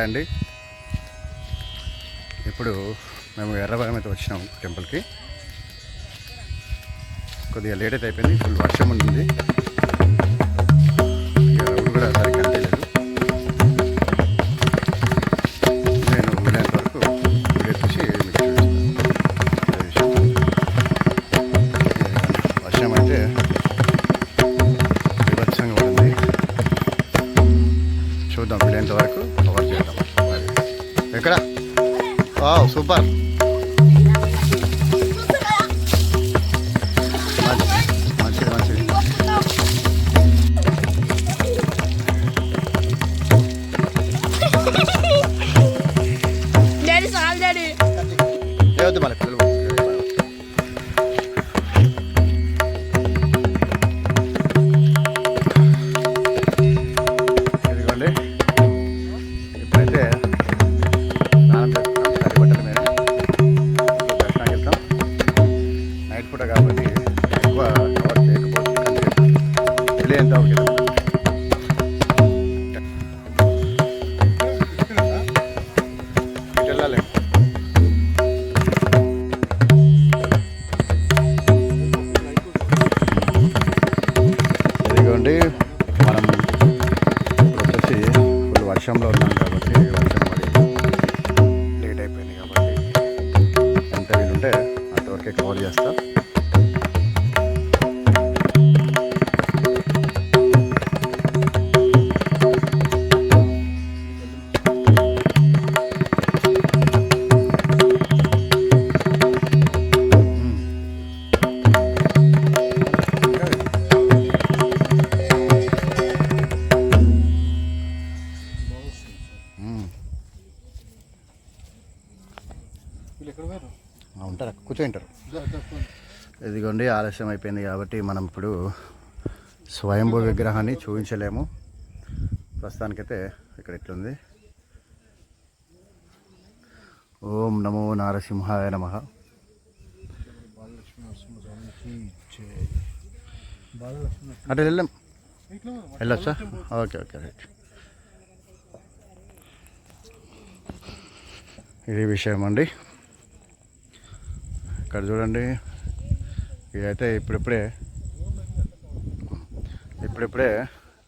అండి. ఇప్పుడు మేము ఎర్రవరం అయితే వచ్చినాం టెంపుల్కి. కొద్దిగా లేట్ అయితే అయిపోయింది, ఫుల్ వర్షం ఉంది. ఎవరు కూడా సరిగ్గా అంతలేదు. నేను వీలైనంత వరకు వీడియో చూసి మీకు చూపిస్తాను. వర్షం అయితే విభత్సంగా ఉంటుంది. చూద్దాం, వీలైనంత వరకు కవర్ చేద్దాం. ఎక్కడ సూపర్ మంచిది మంచిది. ఏవద్దు మళ్ళీ పిల్లలు ఇదిగోండి. ఇప్పుడైతే స్నానం చేస్తున్నాం, తడి బట్టల మీద దర్శనానికి వెళ్తాం. నైట్ పూట కాబట్టి ఎక్కువ కవర్ చేయకపోతే తెలియంత ఇటు వెళ్ళాలి. ఇదిగోండి, మనం ఇప్పుడు వచ్చేసి ఫుల్ వర్షంలో ఉన్నాం కాబట్టి వర్షం పడి లేట్ అయిపోయింది కాబట్టి ఎంత వీలుంటే అంతవరకే కవర్ చేస్తా. ఉంటారా, కూర్చోంటారు. ఇదిగోండి, ఆలస్యం అయిపోయింది కాబట్టి మనం ఇప్పుడు స్వయంభూ విగ్రహాన్ని చూపించలేము. ప్రస్తుతానికైతే ఇక్కడ ఎట్లుంది. ఓం నమో నారసింహాయ నమః. అటు వెళ్ళాం, వెళ్ళొచ్చా? Okay okay right. ఇది విషయం అండి. ఇక్కడ చూడండి, ఇదైతే ఇప్పుడిప్పుడే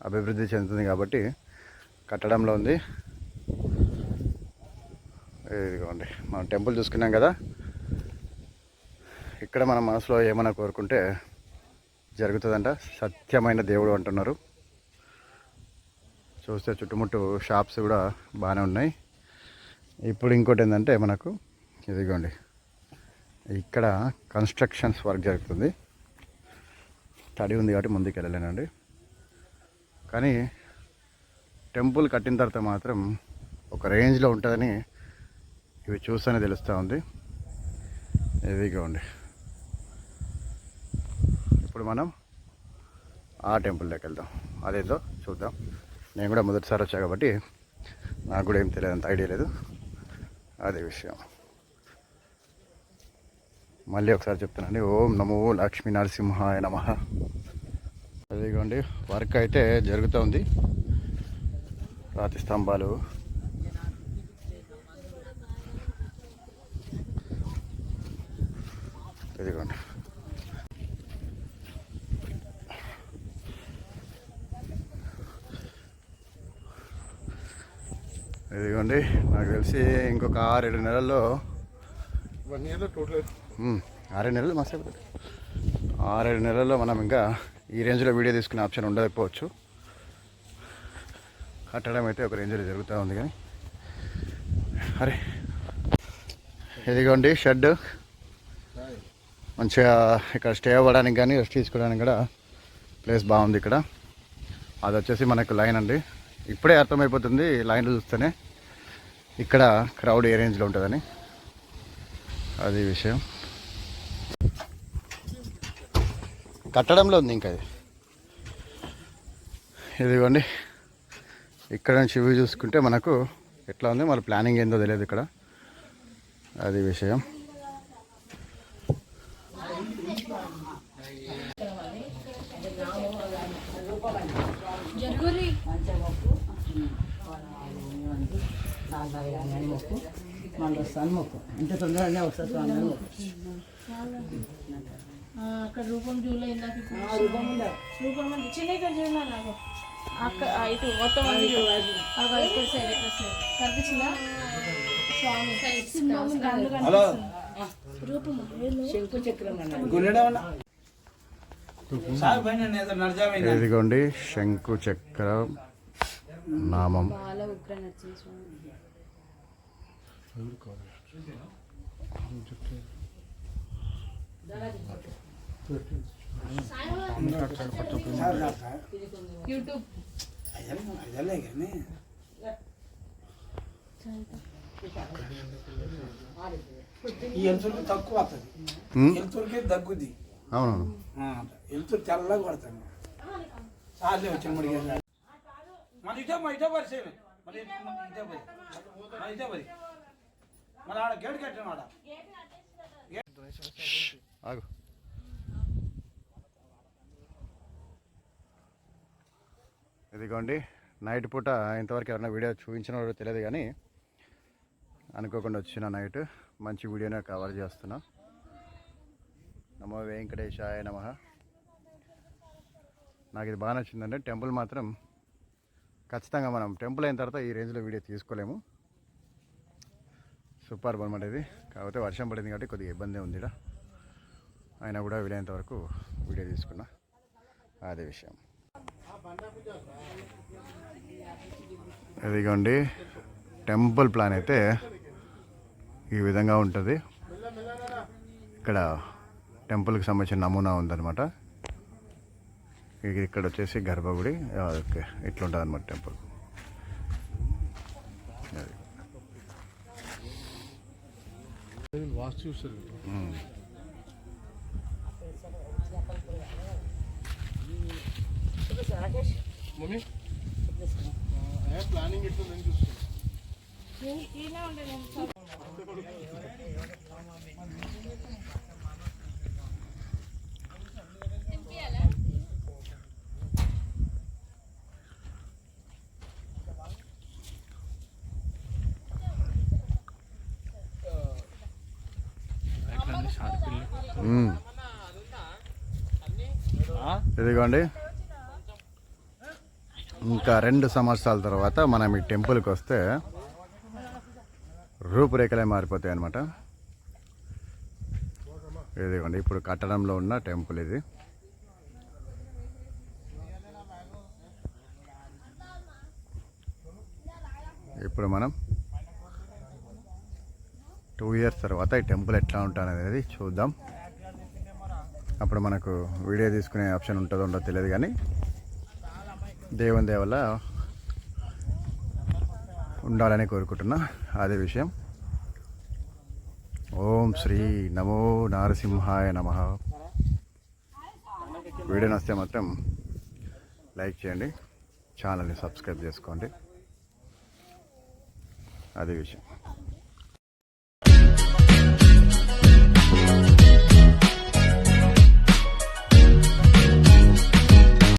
అభివృద్ధి చెందుతుంది కాబట్టి కట్టడంలో ఉంది. ఇదిగోండి, మనం టెంపుల్ చూసుకున్నాం కదా. ఇక్కడ మన మనసులో ఏమైనా కోరుకుంటే జరుగుతుందంట. సత్యమైన దేవుడు అంటున్నారు. చూస్తే చుట్టుముట్టు షాప్స్ కూడా బాగానే ఉన్నాయి. ఇప్పుడు ఇంకోటి ఏంటంటే మనకు ఇదిగోండి, ఇక్కడ కన్స్ట్రక్షన్స్ వర్క్ జరుగుతుంది. తడి ఉంది కాబట్టి ముందుకు వెళ్ళలేనండి. కానీ టెంపుల్ కట్టిన తర్వాత మాత్రం ఒక రేంజ్లో ఉంటుందని ఇవి చూస్తేనే తెలుస్తూ ఉంది. ఇదిగోండి, ఇప్పుడు మనం ఆ టెంపుల్లోకి వెళ్దాం. అదేదో చూద్దాం. నేను కూడా మొదటిసారి వచ్చా కాబట్టి నాకు కూడా ఏం తెలియదు, అంత ఐడియా లేదు. అదే విషయం మళ్ళీ ఒకసారి చెప్తానండి. ఓం నమో లక్ష్మీ నరసింహాయ నమః. అదిగోండి, వర్క్ అయితే జరుగుతూ ఉంది. రాతి స్తంభాలు, ఇదిగోండి. ఇదిగోండి, నాకు తెలిసి ఇంకొక 6-7 నెలల్లో 1 ఇయర్లో టోటల్ 6 నెలలు మస్తు అయిపోతుంది. 6-7 నెలల్లో మనం ఇంకా ఈ రేంజ్లో వీడియో తీసుకునే ఆప్షన్ ఉండకపోవచ్చు. కట్టడం అయితే ఒక రేంజ్లో జరుగుతూ ఉంది. కానీ అరే, ఇదిగోండి షెడ్. మంచిగా ఇక్కడ స్టే అవ్వడానికి కానీ రెస్ట్ తీసుకోవడానికి కూడా ప్లేస్ బాగుంది. ఇక్కడ అది వచ్చేసి మనకు లైన్ అండి. ఇప్పుడే అర్థమైపోతుంది లైన్లు చూస్తేనే ఇక్కడ క్రౌడ్ ఏ రేంజ్లో ఉంటుందని. అది విషయం. కట్టడంలో ఉంది ఇంకా. ఇదిగోండి, ఇక్కడ నుంచి వ్యూ చూసుకుంటే మనకు ఎట్లా ఉంది, మన ప్లానింగ్ ఏందో తెలియదు ఇక్కడ. అది విషయం. నాలుగు అని మొక్కు మళ్ళీ వస్తాను మొక్కు ఇంత తొందరగానే వస్తుంది స్వామి అని మొక్కు. అక్కడ రూపం చూడలే ఇందాక రూపం ఉందా? రూపం ఉంది చిన్న చూడలే నాకు అక్కడ ఇటు మొత్తం ఇక్కడ సైడ్ కనిపించిందా స్వామి కళ్ళు కనిపిస్తుంది రూపం శంకు చక్రం అన్నాడు. ఇదిగోండి శంకు చక్ర నామం. బాల ఉగ్ర నరసింహ స్వామి యూట్యూబ్ ఈ ఎలుతురికి తక్కువ వస్తుంది, ఎలుతురికి దగ్గుద్ది, అవునవును. ఎలుతురు తెల్లగా పడతాను. సార్లే వచ్చాను మరి మన ఇటే పరిచయం మరి ఇటే పరి మరి ఆడ గేట్ కట్టాను ఆడ ఆగు. ఇదిగోండి నైట్ పూట ఇంతవరకు ఎవరైనా వీడియో చూపించిన వాడు తెలియదు కానీ అనుకోకుండా వచ్చిన నైట్ మంచి వీడియోనే కవర్ చేస్తున్నా. నమో వెంకటేశాయ నమః. నాకు ఇది బాగా నచ్చిందంటే టెంపుల్ మాత్రం ఖచ్చితంగా మనం టెంపుల్ అయిన తర్వాత ఈ రేంజ్లో వీడియో తీసుకోలేము. సూపర్ అనమాట ఇది. కాకపోతే వర్షం పడింది కాబట్టి కొద్దిగా ఇబ్బంది ఉంది ఇక్కడ, అయినా కూడా వీలైనంత వరకు వీడియో తీసుకున్నా. అదే విషయం. ఇదిగోండి టెంపుల్ ప్లాన్ అయితే ఈ విధంగా ఉంటుంది. ఇక్కడ టెంపుల్కి సంబంధించిన నమూనా ఉందన్నమాట. ఇక్కడ వచ్చేసి గర్భగుడి. ఓకే, ఇట్లా ఉంటుంది అనమాట టెంపుల్. ప్లానింగ్ ఎట్లా చూస్తాను. ఇదిగోండి ఇంకా 2 సంవత్సరాల తర్వాత మనం ఈ టెంపుల్కి వస్తే రూపురేఖలే మారిపోతాయి అన్నమాట. ఇదిగోండి ఇప్పుడు కట్టడంలో ఉన్న టెంపుల్ ఇది. ఇప్పుడు మనం 2 ఇయర్స్ తర్వాత ఈ టెంపుల్ ఎట్లా ఉంటుంది అనేది చూద్దాం. అప్పుడు మనకు వీడియో తీసుకునే ఆప్షన్ ఉంటుందో ఉండదో తెలియదు కానీ దేవుని దయ వల్ల ఉండాలని కోరుకుంటున్నా. అదే విషయం. ఓం శ్రీ నమో నారసింహాయ నమః. వీడియో నచ్చితే మాత్రం లైక్ చేయండి, ఛానల్ని సబ్స్క్రైబ్ చేసుకోండి. అదే విషయం.